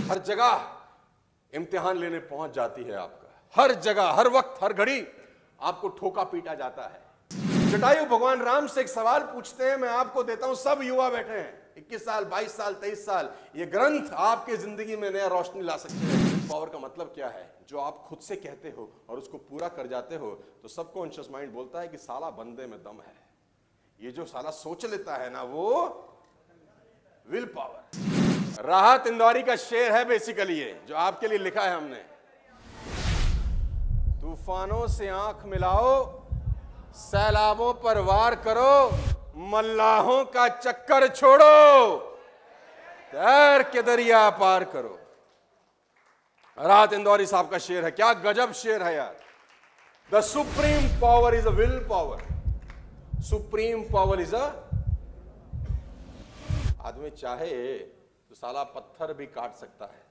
हर जगह इम्तिहान लेने पहुंच जाती है आपका, हर जगह, हर वक्त, हर घड़ी आपको ठोका पीटा जाता है। जटायु भगवान राम से एक सवाल पूछते हैं, मैं आपको देता हूं, सब युवा बैठे हैं, 21 साल, 22 साल, 23 साल, ये ग्रंथ आपके जिंदगी में नया रोशनी ला सकते हैं। पावर का मतलब क्या है? जो आप खुद से कहते हो और उसको पूरा कर जाते हो, तो सबकॉन्शियस माइंड बोलता है कि साला बंदे में दम है। ये जो साला सोच लेता है ना, वो विल पावर। राहत इंदौरी का शेर है बेसिकली, ये जो आपके लिए लिखा है हमने। तूफानों से आंख मिलाओ, सैलाबों पर वार करो, मल्लाहों का चक्कर छोड़ो, तैर के दरिया पार करो। राहत इंदौरी साहब का शेर है, क्या गजब शेर है यार। The supreme power is a will power. Supreme power is a, आदमी चाहे तो साला पत्थर भी काट सकता है,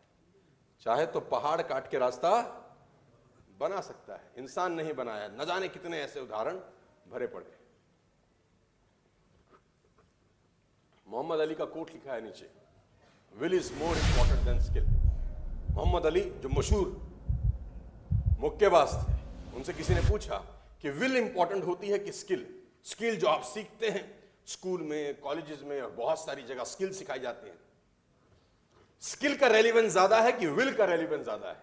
चाहे तो पहाड़ काट के रास्ता बना सकता है। इंसान नहीं बनाया, न जाने कितने ऐसे उदाहरण भरे पड़े। मोहम्मद अली का कोट लिखा है नीचे, will is more important than skill. Mohammad Ali जो मशहूर मुक्केबाज थे, उनसे किसी ने पूछा कि विल इंपॉर्टेंट होती है कि स्किल? स्किल जो आप सीखते हैं स्कूल में, कॉलेजेस में और बहुत सारी जगह स्किल सिखाई जाती है, स्किल का रेलिवेंस ज्यादा है कि विल का रेलिवेंस ज्यादा है?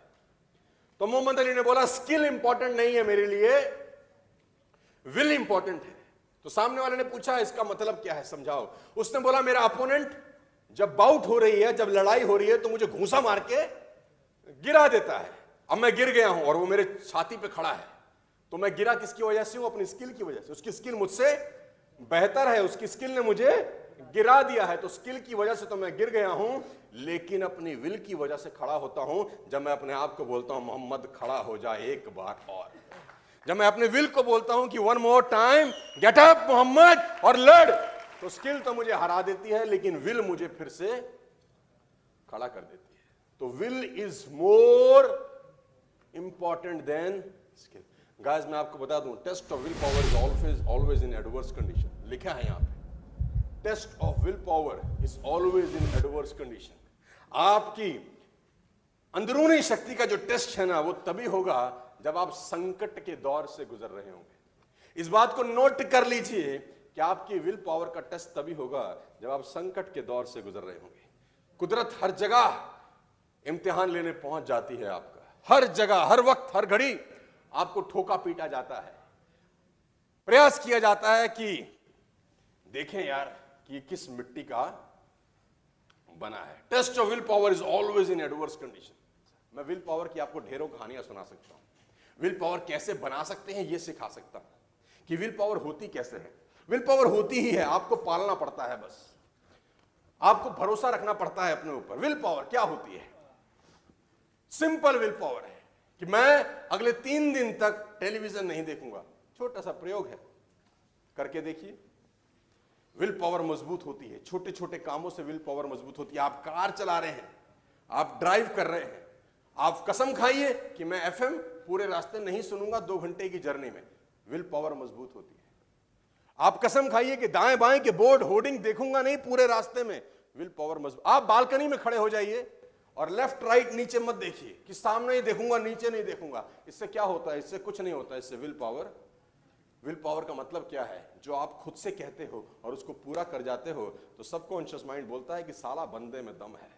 तो मोहम्मद अली ने बोला स्किल इंपॉर्टेंट नहीं है मेरे लिए, विल इंपॉर्टेंट है। तो सामने वाले ने पूछा इसका मतलब क्या है, समझाओ। उसने बोला मेरा अपोनेंट जब बाउट हो रही है, जब लड़ाई हो रही है, तो मुझे घूंसा मार के गिरा देता है। अब मैं गिर गया हूं और वो मेरे छाती पे खड़ा है, तो मैं गिरा किसकी वजह से हूं? अपनी स्किल की वजह से। उसकी स्किल मुझसे बेहतर है, उसकी स्किल ने मुझे गिरा दिया है, तो स्किल की वजह से तो मैं गिर गया हूं, लेकिन अपनी विल की वजह से खड़ा होता हूं। जब मैं अपने आप को बोलता हूं मोहम्मद खड़ा हो जा एक बार और, जब मैं अपने विल को बोलता हूं कि one more time get up Mohammad और लड़, तो स्किल तो मुझे हरा देती है, लेकिन विल मुझे फिर से खड़ा कर देती है। तो will is more important than skill. Guys मैं आपको बता दूं, test of will power is always in adverse condition. लिखा है यहां पे, test of will power is always in adverse condition. आपकी अंदरूनी शक्ति का जो टेस्ट है ना, वो तभी होगा जब आप संकट के दौर से गुजर रहे होंगे। इस बात को नोट कर लीजिए कि आपकी विल पावर का टेस्ट तभी होगा जब आप संकट के दौर से गुजर रहे होंगे। कुदरत हर जगह इम्तिहान लेने पहुंच जाती है आपका, हर जगह, हर वक्त, हर घड़ी आपको ठोका पीटा जाता है। प्रयास किया जाता है कि देखें यार कि किस मिट्टी का बना है। Test of will power is always in adverse condition. मैं विल पावर की आपको ढेरों कहानियां सुना सकता हूं। विल पावर कैसे बना सकते हैं ये सिखा सकता हूं कि विल पावर होती कैसे है। विल पावर होती ही है, आपको पालना पड़ता है, बस आपको भरोसा रखना पड़ता है अपने ऊपर। विल पावर क्या होती है? सिंपल विल पावर है कि मैं अगले 3 दिन तक टेलीविजन नहीं देखूंगा। छोटा सा प्रयोग है, करके देखिए। विल पावर मजबूत होती है, छोटे छोटे कामों से विल पावर मजबूत होती है। आप कार चला रहे हैं, आप ड्राइव कर रहे हैं, आप कसम खाइए कि मैं एफएम पूरे रास्ते नहीं सुनूंगा 2 घंटे की जर्नी में, विल पावर मजबूत होती है। आप कसम खाइए कि दाएं बाएं के बोर्ड होर्डिंग देखूंगा नहीं पूरे रास्ते में, विल पावर मजबूत। आप बालकनी में खड़े हो जाइए और लेफ्ट राइट नीचे मत देखिए कि सामने ही देखूंगा नीचे नहीं देखूंगा। इससे क्या होता है? इससे कुछ नहीं होता। इससे विल पावर का मतलब क्या है? जो आप खुद से कहते हो और उसको पूरा कर जाते हो, तो सबकॉन्शियस माइंड बोलता है कि साला बंदे में दम है।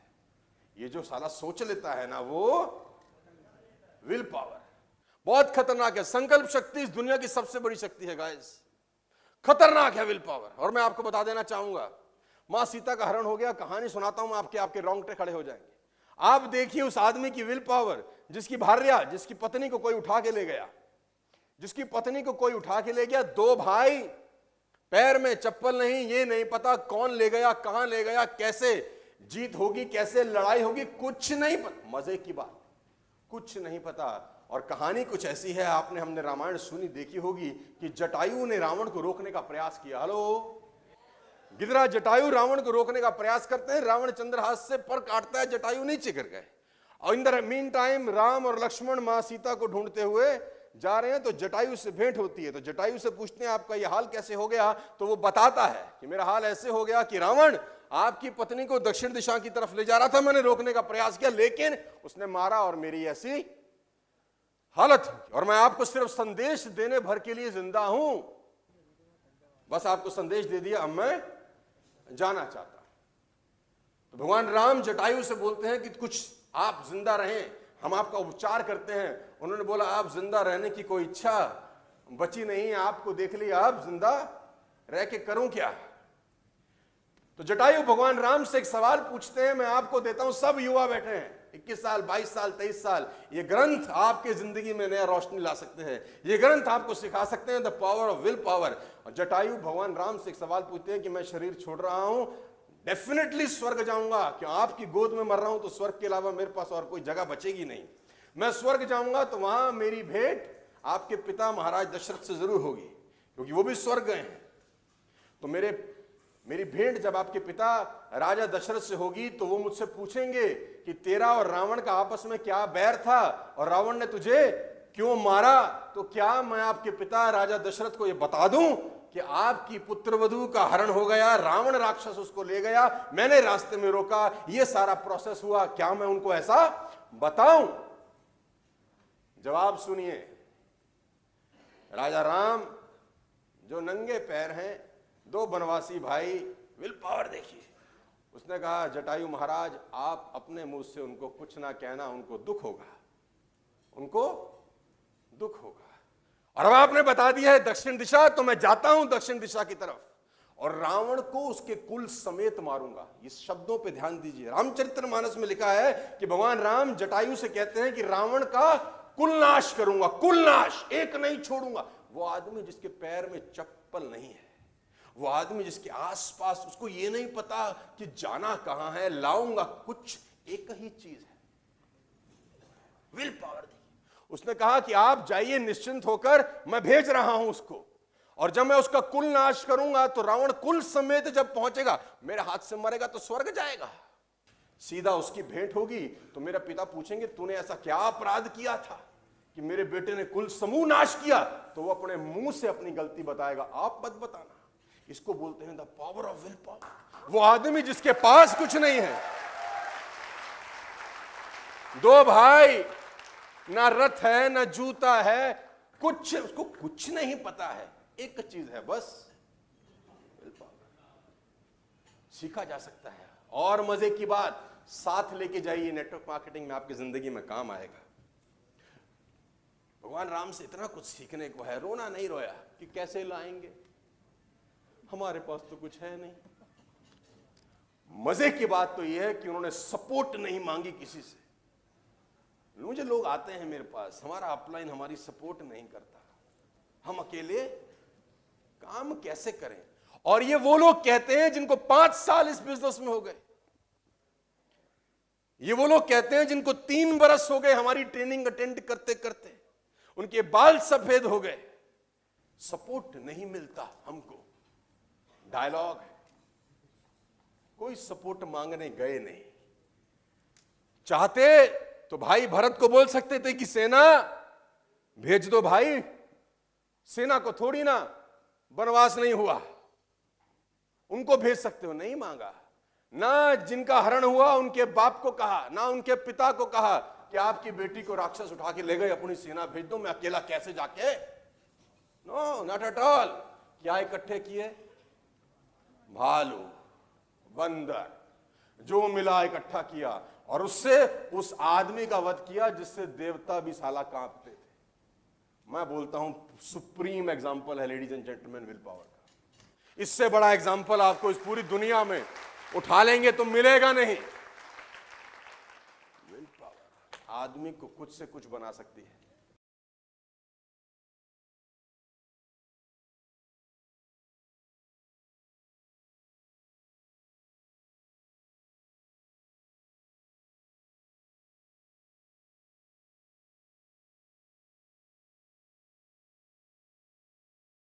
ये जो साला सोच लेता है ना, वो विल पावर बहुत खतरनाक है। संकल्प शक्ति इस दुनिया की सबसे बड़ी शक्ति है गाइस, खतरनाक है विल पावर। और मैं आपको बता देना चाहूंगा, मां सीता का हरण हो गया, कहानी सुनाता हूं मैं, आपके रोंगटे खड़े हो जाएंगे। आप देखिए उस आदमी की विल पावर, जिसकी भार्या, जिसकी पत्नी को कोई उठा के ले गया, जिसकी पत्नी को कोई उठा के ले गया। 2 भाई, पैर में चप्पल नहीं, ये नहीं पता कौन ले गया, कहां ले गया, कैसे जीत होगी, कैसे लड़ाई होगी, कुछ नहीं पता। मजे की बात, कुछ नहीं पता। और कहानी कुछ ऐसी है, हमने रामायण सुनी देखी होगी कि जटायु ने रावण को रोकने का प्रयास किया। हेलो, गिदरा जटायु रावण को रोकने का प्रयास करते हैं, रावण चंद्रहास से पर काटता है, जटायु नीचे गिर गए। और in the mean time Ram और लक्ष्मण मां सीता को ढूंढते हुए जा रहे हैं, तो जटायु से भेंट होती है। तो जटायु से पूछते हैं आपका ये हाल कैसे हो गया? तो वो बताता है कि मेरा हाल ऐसे हो गया कि रावण आपकी पत्नी को दक्षिण दिशा की तरफ ले जा रहा था, मैंने रोकने का प्रयास किया, लेकिन उसने मारा और मेरी ऐसी हालत हुई। और मैं आपको सिर्फ संदेश देने भर के लिए जिंदा हूं, बस आपको संदेश दे दिया, अब मैं जाना चाहता हूं। तो भगवान राम जटायु से बोलते हैं कि कुछ आप जिंदा रहें, हम आपका उपचार करते हैं। उन्होंने बोला आप जिंदा रहने की कोई इच्छा बची नहीं है, आपको देख लिया, आप जिंदा रह के करूं क्या? तो जटायु भगवान राम से एक सवाल पूछते हैं, मैं आपको देता हूं, सब युवा बैठे हैं, 21 साल 22 साल 23 साल, ये ग्रंथ आपके जिंदगी में नया रोशनी ला सकते हैं, ये ग्रंथ आपको सिखा सकते हैं the power of will power. और जटायु भगवान राम से एक सवाल पूछते हैं कि मैं शरीर छोड़ रहा हूं, डेफिनेटली स्वर्ग जाऊंगा, क्यों आपकी गोद में मर रहा हूं तो स्वर्ग के अलावा मेरे पास और कोई जगह बचेगी नहीं। मैं स्वर्ग जाऊंगा तो वहां मेरी भेंट आपके पिता महाराज दशरथ से जरूर होगी, क्योंकि वो भी स्वर्ग गए हैं। तो मेरी भेंट जब आपके पिता राजा दशरथ से होगी तो वो मुझसे पूछेंगे कि तेरा और रावण का आपस में क्या बैर था और रावण ने तुझे क्यों मारा। तो क्या मैं आपके पिता राजा दशरथ को ये बता दूं कि आपकी पुत्रवधू का हरण हो गया, रावण राक्षस उसको ले गया, मैंने रास्ते में रोका, ये सारा प्रोसेस हुआ, क्या मैं उनको ऐसा बताऊं? जवाब सुनिए। राजा राम जो नंगे पैर हैं, दो बनवासी भाई, विल पावर देखिए। उसने कहा जटायु महाराज आप अपने मुंह से उनको कुछ ना कहना, उनको दुख होगा, उनको दुख होगा। और अब आपने बता दिया है दक्षिण दिशा, तो मैं जाता हूं दक्षिण दिशा की तरफ और रावण को उसके कुल समेत मारूंगा। इस शब्दों पे ध्यान दीजिए। रामचरितमानस में लिखा है कि भगवान राम जटायु से कहते हैं कि रावण का कुल नाश करूंगा, कुल नाश, एक नहीं छोड़ूंगा। वो आदमी जिसके पैर में चप्पल नहीं है, वो आदमी जिसके आसपास उसको ये नहीं पता कि जाना कहां है, लाऊंगा कुछ, एक ही चीज है, विल पावर दी। उसने कहा कि आप जाइए निश्चिंत होकर, मैं भेज रहा हूं उसको, और जब मैं उसका कुल नाश करूंगा तो रावण कुल समेत जब पहुंचेगा, मेरे हाथ से मरेगा तो स्वर्ग जाएगा। सीधा उसकी भेंट होगी तो मेरा पिता पूछेंगे तूने ऐसा क्या अपराध किया था कि मेरे बेटे ने कुल समूह नाश किया? तो वो अपने मुंह से अपनी गलती बताएगा, आप मत बताना। इसको बोलते हैं the power of will power. वो आदमी जिसके पास कुछ नहीं है, दो भाई, ना रथ है ना जूता है, कुछ, उसको कुछ नहीं पता है, एक चीज है बस, विल पावर। सीखा जा सकता है। और मजे की बात, साथ लेके जाइए, नेटवर्क मार्केटिंग में आपकी जिंदगी में काम आएगा। भगवान राम से इतना कुछ सीखने को है। रोना नहीं रोया कि कैसे लाएंगे, हमारे पास तो कुछ है नहीं। मजे की बात तो यह है कि उन्होंने सपोर्ट नहीं मांगी किसी से। मुझे लोग आते हैं मेरे पास, हमारा अपलाइन हमारी सपोर्ट नहीं करता, हम अकेले काम कैसे करें? और ये वो लोग कहते हैं जिनको 5 साल इस बिजनेस में हो गए, ये वो लोग कहते हैं जिनको 3 बरस हो गए हमारी ट्रेनिंग अटेंड करते करते, उनके बाल सफेद हो गए। सपोर्ट नहीं मिलता हमको। डायलॉग है, कोई सपोर्ट मांगने गए नहीं। चाहते तो भाई भरत को बोल सकते थे कि सेना भेज दो भाई, सेना को थोड़ी ना वनवास नहीं हुआ, उनको भेज सकते हो, नहीं मांगा। ना जिनका हरण हुआ उनके बाप को कहा, ना उनके पिता को कहा कि आपकी बेटी को राक्षस उठा के ले गए, अपनी सेना भेज दो, मैं अकेला कैसे जाके। No, not at all. क्या इकट्ठे किए? भालू, बंदर, जो मिला इकट्ठा किया, और उससे उस आदमी का वध किया जिससे देवता भी साला कांपते थे। मैं बोलता हूं सुप्रीम एग्जाम्पल है ladies and gentleman will power का। इससे बड़ा एग्जाम्पल आपको इस पूरी दुनिया में उठा लेंगे तो मिलेगा नहीं। विल पावर आदमी को कुछ से कुछ बना सकती है।